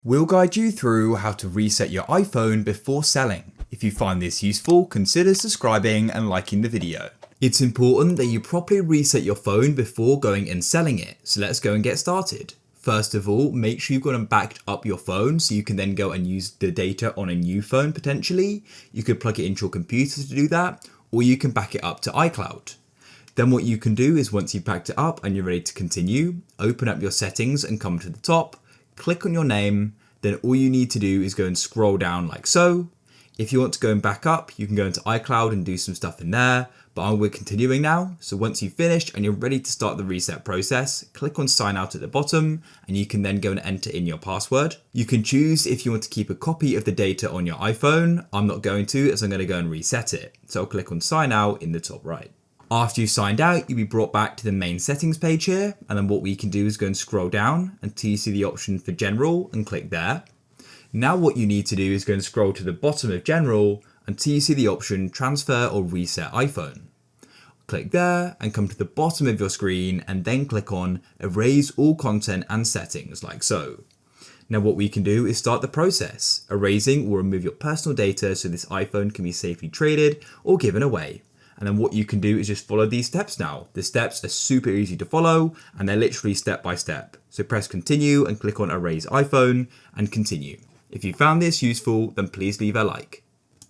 We'll guide you through how to reset your iPhone before selling. If you find this useful, consider subscribing and liking the video. It's important that you properly reset your phone before going and selling it, so let's go and get started. First of all, make sure you've got backed up your phone so you can then go and use the data on a new phone potentially. You could plug it into your computer to do that, or you can back it up to iCloud. Then what you can do is once you've backed it up and you're ready to continue, open up your settings and come to the top, click on your name, then all you need to do is go and scroll down like so. If you want to go and back up, you can go into iCloud and do some stuff in there, but we're continuing now. So once you've finished and you're ready to start the reset process, click on sign out at the bottom and you can then go and enter in your password. You can choose if you want to keep a copy of the data on your iPhone. I'm not going to, as I'm going to go and reset it. So I'll click on sign out in the top right. After you've signed out, you'll be brought back to the main settings page here. And then what we can do is go and scroll down until you see the option for general and click there. Now what you need to do is go and scroll to the bottom of general until you see the option transfer or reset iPhone. Click there and come to the bottom of your screen and then click on erase all content and settings like so. Now what we can do is start the process. Erasing will remove your personal data so this iPhone can be safely traded or given away. And then what you can do is just follow these steps now. The steps are super easy to follow and they're literally step by step. So press continue and click on erase iPhone and continue. If you found this useful, then please leave a like.